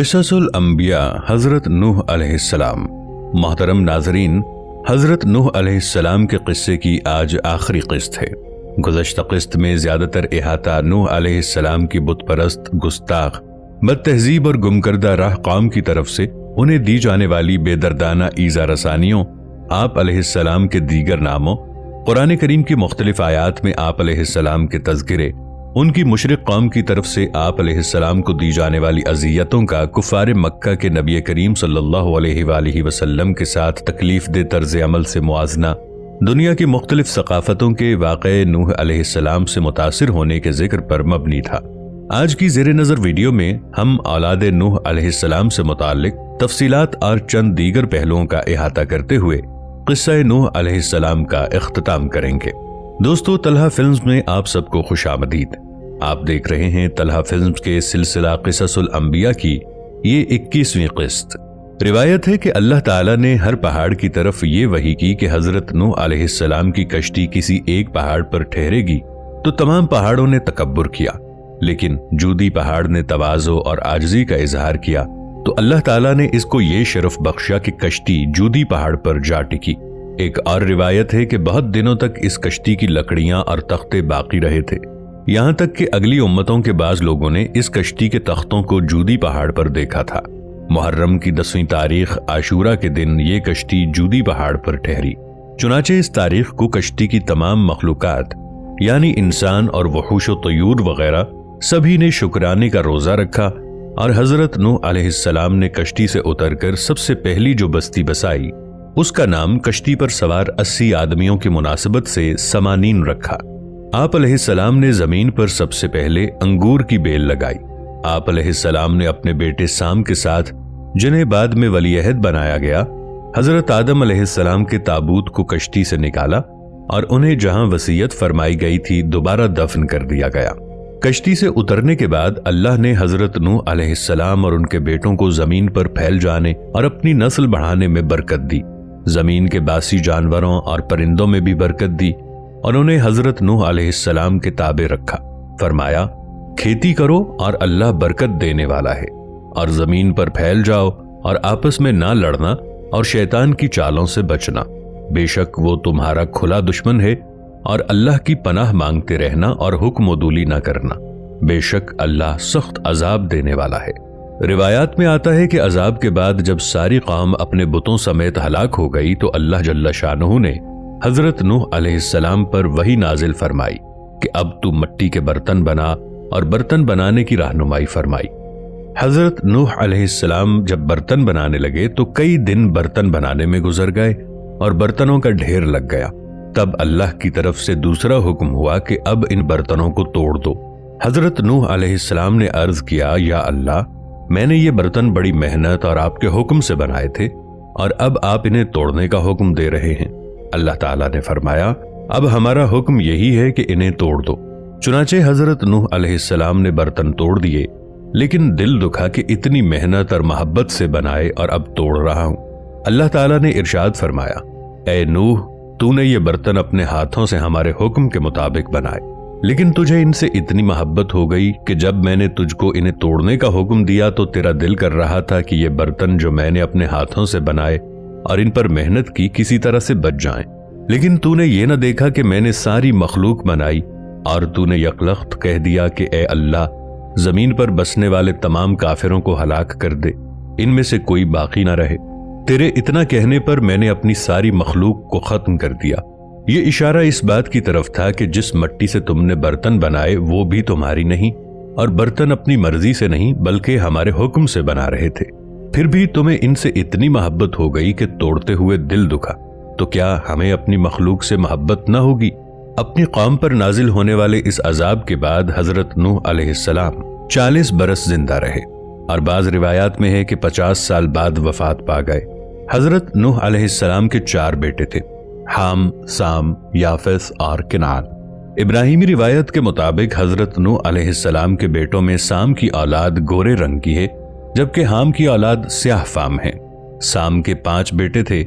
قصص الانبیاء حضرت نوح علیہ السلام۔ محترم ناظرین، حضرت نوح علیہ السلام کے قصے کی آج آخری قسط ہے۔ گزشتہ قسط میں زیادہ تر احاطہ نوح علیہ السلام کی بت پرست، گستاخ، بد تہذیب اور گم کردہ راہ قوم کی طرف سے انہیں دی جانے والی بے دردانہ ایذا رسانیوں، آپ علیہ السلام کے دیگر ناموں، قرآن کریم کی مختلف آیات میں آپ علیہ السلام کے تذکرے، ان کی مشرک قوم کی طرف سے آپ علیہ السلام کو دی جانے والی اذیتوں کا کفار مکہ کے نبی کریم صلی اللہ علیہ وآلہ وسلم کے ساتھ تکلیف دہ طرز عمل سے موازنہ، دنیا کی مختلف ثقافتوں کے واقعے نوح علیہ السلام سے متاثر ہونے کے ذکر پر مبنی تھا۔ آج کی زیر نظر ویڈیو میں ہم اولاد نوح علیہ السلام سے متعلق تفصیلات اور چند دیگر پہلوؤں کا احاطہ کرتے ہوئے قصہ نوح علیہ السلام کا اختتام کریں گے۔ دوستو، طلحہ فلمز میں آپ سب کو خوش آمدید۔ آپ دیکھ رہے ہیں طلحہ فلمز کے سلسلہ قصص الانبیاء کی یہ 21ویں قسط۔ روایت ہے کہ اللہ تعالیٰ نے ہر پہاڑ کی طرف یہ وحی کی کہ حضرت نوح علیہ السلام کی کشتی کسی ایک پہاڑ پر ٹھہرے گی تو تمام پہاڑوں نے تکبر کیا، لیکن جودی پہاڑ نے تواضع اور عاجزی کا اظہار کیا تو اللہ تعالیٰ نے اس کو یہ شرف بخشا کہ کشتی جودی پہاڑ پر جا ٹکی۔ ایک اور روایت ہے کہ بہت دنوں تک اس کشتی کی لکڑیاں اور تختے باقی رہے تھے، یہاں تک کہ اگلی امتوں کے بعض لوگوں نے اس کشتی کے تختوں کو جودی پہاڑ پر دیکھا تھا۔ محرم کی 10ویں تاریخ عاشورہ کے دن یہ کشتی جودی پہاڑ پر ٹھہری۔ چنانچہ اس تاریخ کو کشتی کی تمام مخلوقات یعنی انسان اور وحوش و طیور وغیرہ سبھی نے شکرانے کا روزہ رکھا، اور حضرت نوح علیہ السلام نے کشتی سے اتر کر سب سے پہلی جو بستی بسائی اس کا نام کشتی پر سوار 80 آدمیوں کی مناسبت سے سمانین رکھا۔ آپ علیہ السلام نے زمین پر سب سے پہلے انگور کی بیل لگائی۔ آپ علیہ السلام نے اپنے بیٹے سام کے ساتھ، جنہیں بعد میں ولی عہد بنایا گیا، حضرت آدم علیہ السلام کے تابوت کو کشتی سے نکالا اور انہیں جہاں وصیت فرمائی گئی تھی دوبارہ دفن کر دیا گیا۔ کشتی سے اترنے کے بعد اللہ نے حضرت نوح علیہ السلام اور ان کے بیٹوں کو زمین پر پھیل جانے اور اپنی نسل بڑھانے میں برکت دی۔ زمین کے باسی جانوروں اور پرندوں میں بھی برکت دی اور انہیں حضرت نوح علیہ السلام کے تابع رکھا۔ فرمایا، کھیتی کرو اور اللہ برکت دینے والا ہے، اور زمین پر پھیل جاؤ اور آپس میں نہ لڑنا اور شیطان کی چالوں سے بچنا، بے شک وہ تمہارا کھلا دشمن ہے، اور اللہ کی پناہ مانگتے رہنا اور حکم و دولی نہ کرنا، بے شک اللہ سخت عذاب دینے والا ہے۔ روایات میں آتا ہے کہ عذاب کے بعد جب ساری قوم اپنے بتوں سمیت ہلاک ہو گئی تو اللہ جل شانہ نے حضرت نوح علیہ السلام پر وحی نازل فرمائی کہ اب تو مٹی کے برتن بنا، اور برتن بنانے کی رہنمائی فرمائی۔ حضرت نوح علیہ السلام جب برتن بنانے لگے تو کئی دن برتن بنانے میں گزر گئے اور برتنوں کا ڈھیر لگ گیا۔ تب اللہ کی طرف سے دوسرا حکم ہوا کہ اب ان برتنوں کو توڑ دو۔ حضرت نوح علیہ السلام نے عرض کیا، یا اللہ، میں نے یہ برتن بڑی محنت اور آپ کے حکم سے بنائے تھے، اور اب آپ انہیں توڑنے کا حکم دے رہے ہیں۔ اللہ تعالیٰ نے فرمایا، اب ہمارا حکم یہی ہے کہ انہیں توڑ دو۔ چنانچہ حضرت نوح علیہ السلام نے برتن توڑ دیے، لیکن دل دکھا کہ اتنی محنت اور محبت سے بنائے اور اب توڑ رہا ہوں۔ اللہ تعالیٰ نے ارشاد فرمایا، اے نوح، تو نے یہ برتن اپنے ہاتھوں سے ہمارے حکم کے مطابق بنائے، لیکن تجھے ان سے اتنی محبت ہو گئی کہ جب میں نے تجھ کو انہیں توڑنے کا حکم دیا تو تیرا دل کر رہا تھا کہ یہ برتن جو میں نے اپنے ہاتھوں سے بنائے اور ان پر محنت کی کسی طرح سے بچ جائیں، لیکن تو نے یہ نہ دیکھا کہ میں نے ساری مخلوق بنائی، اور تو نے یکلخت کہہ دیا کہ اے اللہ، زمین پر بسنے والے تمام کافروں کو ہلاک کر دے، ان میں سے کوئی باقی نہ رہے۔ تیرے اتنا کہنے پر میں نے اپنی ساری مخلوق کو ختم کر دیا۔ یہ اشارہ اس بات کی طرف تھا کہ جس مٹی سے تم نے برتن بنائے وہ بھی تمہاری نہیں، اور برتن اپنی مرضی سے نہیں بلکہ ہمارے حکم سے بنا رہے تھے، پھر بھی تمہیں ان سے اتنی محبت ہو گئی کہ توڑتے ہوئے دل دکھا، تو کیا ہمیں اپنی مخلوق سے محبت نہ ہوگی؟ اپنی قوم پر نازل ہونے والے اس عذاب کے بعد حضرت نوح علیہ السلام 40 برس زندہ رہے، اور بعض روایات میں ہے کہ 50 سال بعد وفات پا گئے۔ حضرت نوح علیہ السلام کے 4 بیٹے تھے، حام، سام، یافس اور کنعان۔ ابراہیمی روایت کے مطابق حضرت نوح علیہ السلام کے بیٹوں میں سام کی اولاد گورے رنگ کی ہے، جبکہ حام کی اولاد سیاہ فام ہے۔ سام کے 5 بیٹے تھے،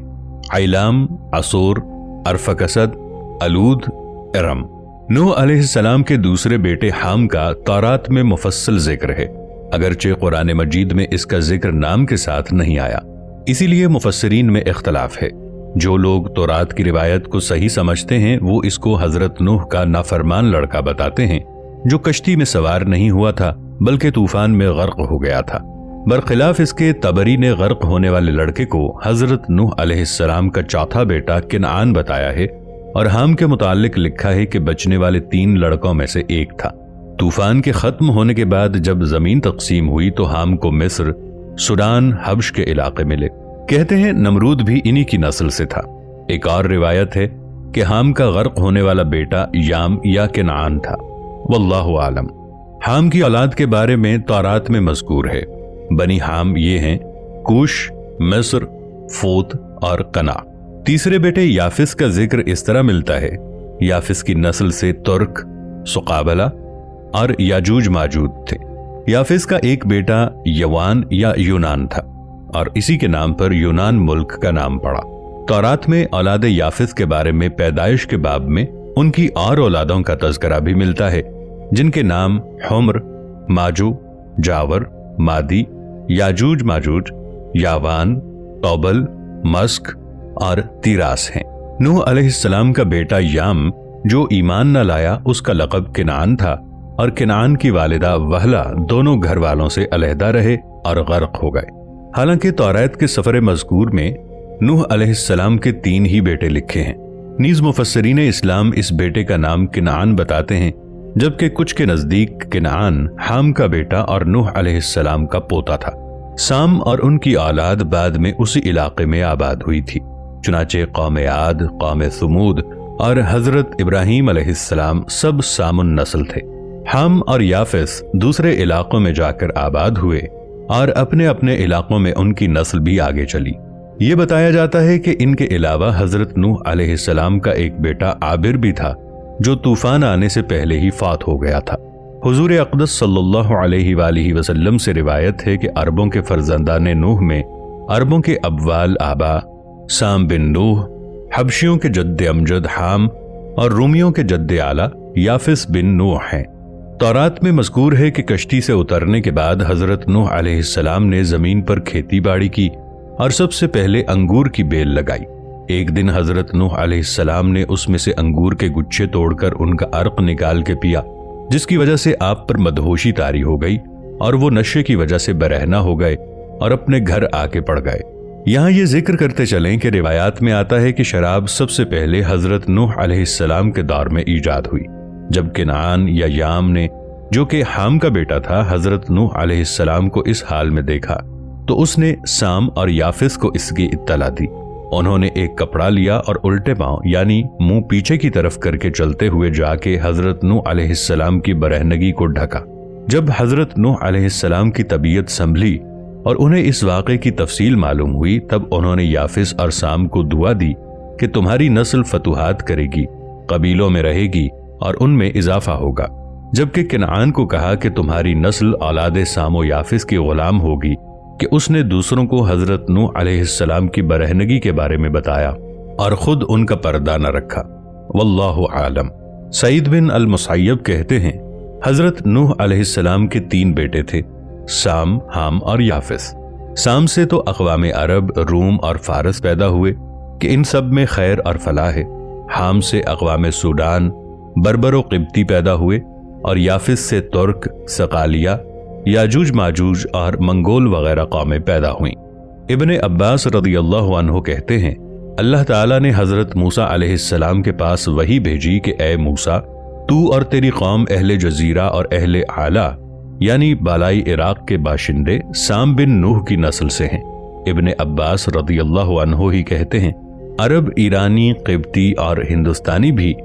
عیلام، عصور، ارفکسد، الود، ارم۔ نوح علیہ السلام کے دوسرے بیٹے حام کا تورات میں مفصل ذکر ہے۔ अगरचे कुरान मजीद में इसका जिक्र नाम के साथ नहीं आया। इसीलिए मुफस्सिरीन में इख्तलाफ है। जो लोग तौरात की रिवायत को सही समझते हैं वो इसको हजरत नूह का नाफरमान लड़का बताते हैं जो कश्ती में सवार नहीं हुआ था बल्कि तूफान में गर्क हो गया था। बरखिलाफ इसके तबरी ने गर्क होने वाले लड़के को हजरत नूह अलैहिस्सलाम का चौथा बेटा किनआन बताया है और हाम के मुताल्लिक लिखा है कि बचने वाले 3 लड़कों में से एक था। तूफान के खत्म होने के बाद जब जमीन तकसीम हुई तो हाम को मिस्र, सूडान, हब्श के इलाके मिले। कहते हैं नमरूद भी इन्हीं की नस्ल से था। एक और रिवायत है कि हाम का गर्क होने वाला बेटा याम या किनआन था। वल्लाहु आलम। हाम की औलाद के बारे में तौरात में मज़कूर है। बनी हाम ये हैं कूश, मिस्र, फोत और कना। तीसरे बेटे याफिस का जिक्र इस तरह मिलता है। याफिस की नस्ल से तुर्क, सुकाबला और याजूज माजूद थे। याफिस का एक बेटा यवान या यूनान था और इसी के नाम पर यूनान मुल्क का नाम पड़ा। तौरात में औलाद याफिस के बारे में पैदाइश के बाब में उनकी और औलादों का तज़किरा भी मिलता है जिनके नाम हुम्र, माजू, जावर, मादी, याजूज माजूज, यावान, तौबल, मस्क और तीरास हैं। नूह अलैहिस्सलाम का बेटा याम जो ईमान न लाया उसका लक़ब किनान था और किनान की वालिदा वहला दोनों घर वालों से अलहदा रहे और गर्क हो गए। हालांकि तौरात के सफर मज़कूर में नूह अलैहिस्सलाम के 3 ही बेटे लिखे हैं। नीज़ मुफस्सिरीन इस्लाम इस बेटे का नाम किनान बताते हैं जबकि कुछ के नज़दीक किनान हाम का बेटा और नूह अलैहिस्सलाम का पोता था। साम और उनकी औलाद बाद में उसी इलाके में आबाद हुई थी। चुनाचे कौम आद, कौम समूद और हजरत इब्राहीम अलैहिस्सलाम सब सामुन नस्ल थे। हाम और याफिस दूसरे इलाकों में जाकर आबाद हुए और अपने अपने इलाकों में उनकी नस्ल भी आगे चली। ये बताया जाता है कि इनके अलावा हजरत नूह अलैहिस्सलाम का एक बेटा आबिर भी था जो तूफान आने से पहले ही फात हो गया था। हुजूर अक़दस सल्लल्लाहु अलैहि वसल्लम से रिवायत है कि अरबों के फर्जंदाने नूह में अरबों के अब्वाल आबा साम बिन नूह, हबशियों के जद्द अमजद हाम और रूमियों के जद्द आला याफिस बिन नूह हैं। तौरात में मज़कूर है कि कश्ती से उतरने के बाद हजरत नूह अलैहिस्सलाम ने जमीन पर खेती बाड़ी की और सबसे पहले अंगूर की बेल लगाई। एक दिन हजरत नूह अलैहिस्सलाम ने उसमें से अंगूर के गुच्छे तोड़कर उनका अर्क निकाल के पिया, जिसकी वजह से आप पर मदहोशी तारी हो गई और वो नशे की वजह से बरहना हो गए और अपने घर आके पड़ गए। यहाँ ये जिक्र करते चलें कि रिवायात में आता है कि शराब सबसे पहले हजरत नूह अलैहिस्सलाम के दौर में ईजाद हुई। जब किनान या याम ने, जो कि हाम का बेटा था, हजरत नूह अलैहिस्सलाम को इस हाल में देखा तो उसने साम और याफिस को इसकी इत्तला दी। उन्होंने एक कपड़ा लिया और उल्टे पांव यानी मुंह पीछे की तरफ करके चलते हुए जाके हजरत नूह अलैहिस्सलाम की बरहनगी को ढका। जब हजरत नूह अलैहिस्सलाम की तबीयत संभली और उन्हें इस वाक़े की तफसील मालूम हुई तब उन्होंने याफिस और साम को दुआ दी कि तुम्हारी नस्ल फतुहात करेगी, कबीलों में रहेगी और उनमें इजाफा होगा। जबकि किनान को कहा कि तुम्हारी नस्ल औलाद सामो याफिस की गुलाम होगी कि उसने दूसरों को हजरत नूह अलैहिस्सलाम की बरहनगी के बारे में बताया और खुद उनका पर्दा न रखा। वल्लाहु आलम। सईद बिन अल मुसय्यब कहते हैं हजरत नूह अलैहिस्सलाम के 3 बेटे थे, साम, हाम और याफिस। साम से तो अक़वाम अरब, रूम और फारस पैदा हुए कि इन सब में खैर और फलाह है। हाम से अक़वाम सूडान, बर्बर व क़िब्ती पैदा हुए और याफिस से तुर्क, सकालिया, याजूज माजूज और मंगोल वगैरह कौमें पैदा हुईं। इब्ने अब्बास रज़ियल्लाहु अन्हु कहते हैं अल्लाह ताला ने हजरत मूसा अलैहिस्सलाम के पास वही भेजी कि ए मूसा, तू और तेरी कौम अहले जजीरा और अहले आला यानी बालाई इराक के बाशिंदे साम बिन नूह की नस्ल से हैं। इब्ने अब्बास रज़ियल्लाहु अन्हु ही कहते हैं अरब, ईरानी, क़िब्ती और हिंदुस्तानी भी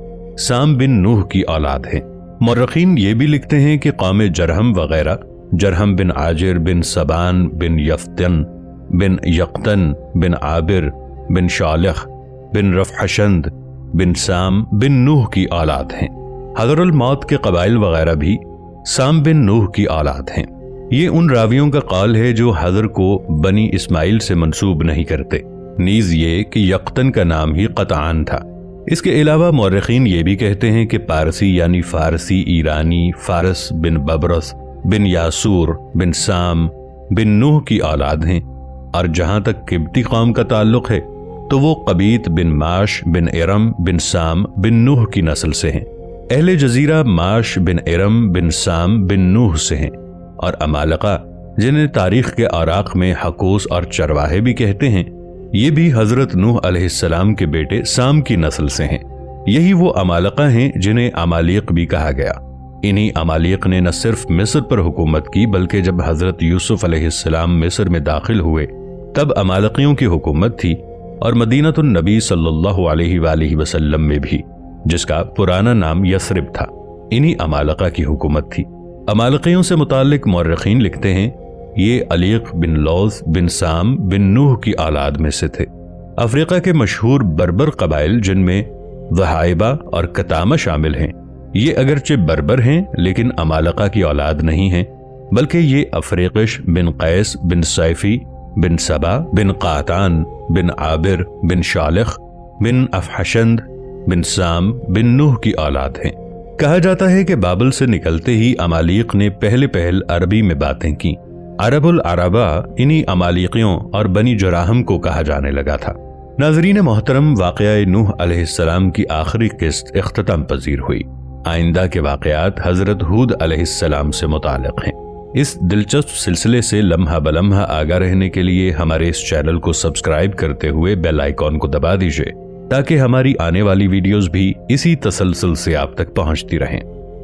साम बिन नूह की औलाद हैं। मुर्रखीन ये भी लिखते हैं कि कौम जरहम वगैरह, जरहम बिन आजिर बिन सबान बिन यफ्तन बिन यक्तन बिन आबिर बिन शालख बिन रफ़हशंद बिन साम बिन नूह की औलाद हैं। हज़रुल मौत के कबाइल वगैरह भी साम बिन नूह की औलाद हैं। ये उन रावियों का कौल है जो हज़र को बनी इस्माइल से मंसूब नहीं करते। नीज़ ये कि यक्तन का नाम ही क़तआन था। इसके अलावा मुर्रखीन ये भी कहते हैं कि पारसी यानी फ़ारसी, ईरानी, फ़ारस बिन बबरस बिन यासूर बिन साम बिन नूह की औलाद हैं, और जहां तक किब्ती कौम का ताल्लुक है तो वो कबीत बिन माश बिन इरम बिन साम बिन नूह की नस्ल से हैं। अहले जजीरा माश बिन इरम बिन साम बिन नूह से हैं, और अमालका जिन्हें तारीख के औराक में हकूस और चरवाहे भी कहते हैं, ये भी हजरत नूह अलैहिस्सलाम के बेटे साम की नस्ल से हैं। यही वो अमालका हैं जिन्हें अमालीक भी कहा गया। इन्हीं अमालीक ने न सिर्फ मिस्र पर हुकूमत की, बल्कि जब हजरत यूसुफ अलैहिस्सलाम मिस्र में दाखिल हुए तब अमालकियों की हुकूमत थी, और मदीनतुन नबी सल्लल्लाहु अलैहि वसल्लम में भी, जिसका पुराना नाम यसरिब था, इन्हीं अमालका की हुकूमत थी। अमालकियों से मुताल्लिक मौर्रिखीन लिखते हैं ये अलीक बिन लौज बिन साम बिन नूह की औलाद में से थे। अफ्रीका के मशहूर बर्बर कबाइल जिनमें वहाइबा और कतामा शामिल हैं, ये अगरचे बर्बर हैं लेकिन अमालका की औलाद नहीं हैं, बल्कि ये अफरीकिश बिन कैस बिन सैफी बिन सबा बिन कातान बिन आबिर बिन शालिख बिन अफहशंद बिन साम बिन नूह की औलाद हैं। कहा जाता है कि बाबल से निकलते ही अमालीक ने पहले पहल अरबी में बातें की। अरबुल अरबा इन्हीं अमालीकियों और बनी जुराहम को कहा जाने लगा था। नाज़रीन मोहतरम, वाक़या नूह अलैहिस्सलाम की आखिरी किस्त इख्तिताम पजीर हुई। आइंदा के वाक़यात हजरत हूद अलैहिस्सलाम से मुताल्लिक़ हैं। इस दिलचस्प सिलसिले से लम्हा बलम्हा आगाह रहने के लिए हमारे इस चैनल को सब्सक्राइब करते हुए बेल आइकॉन को दबा दीजिए, ताकि हमारी आने वाली वीडियोस भी इसी तसलसल से आप तक पहुंचती रहें।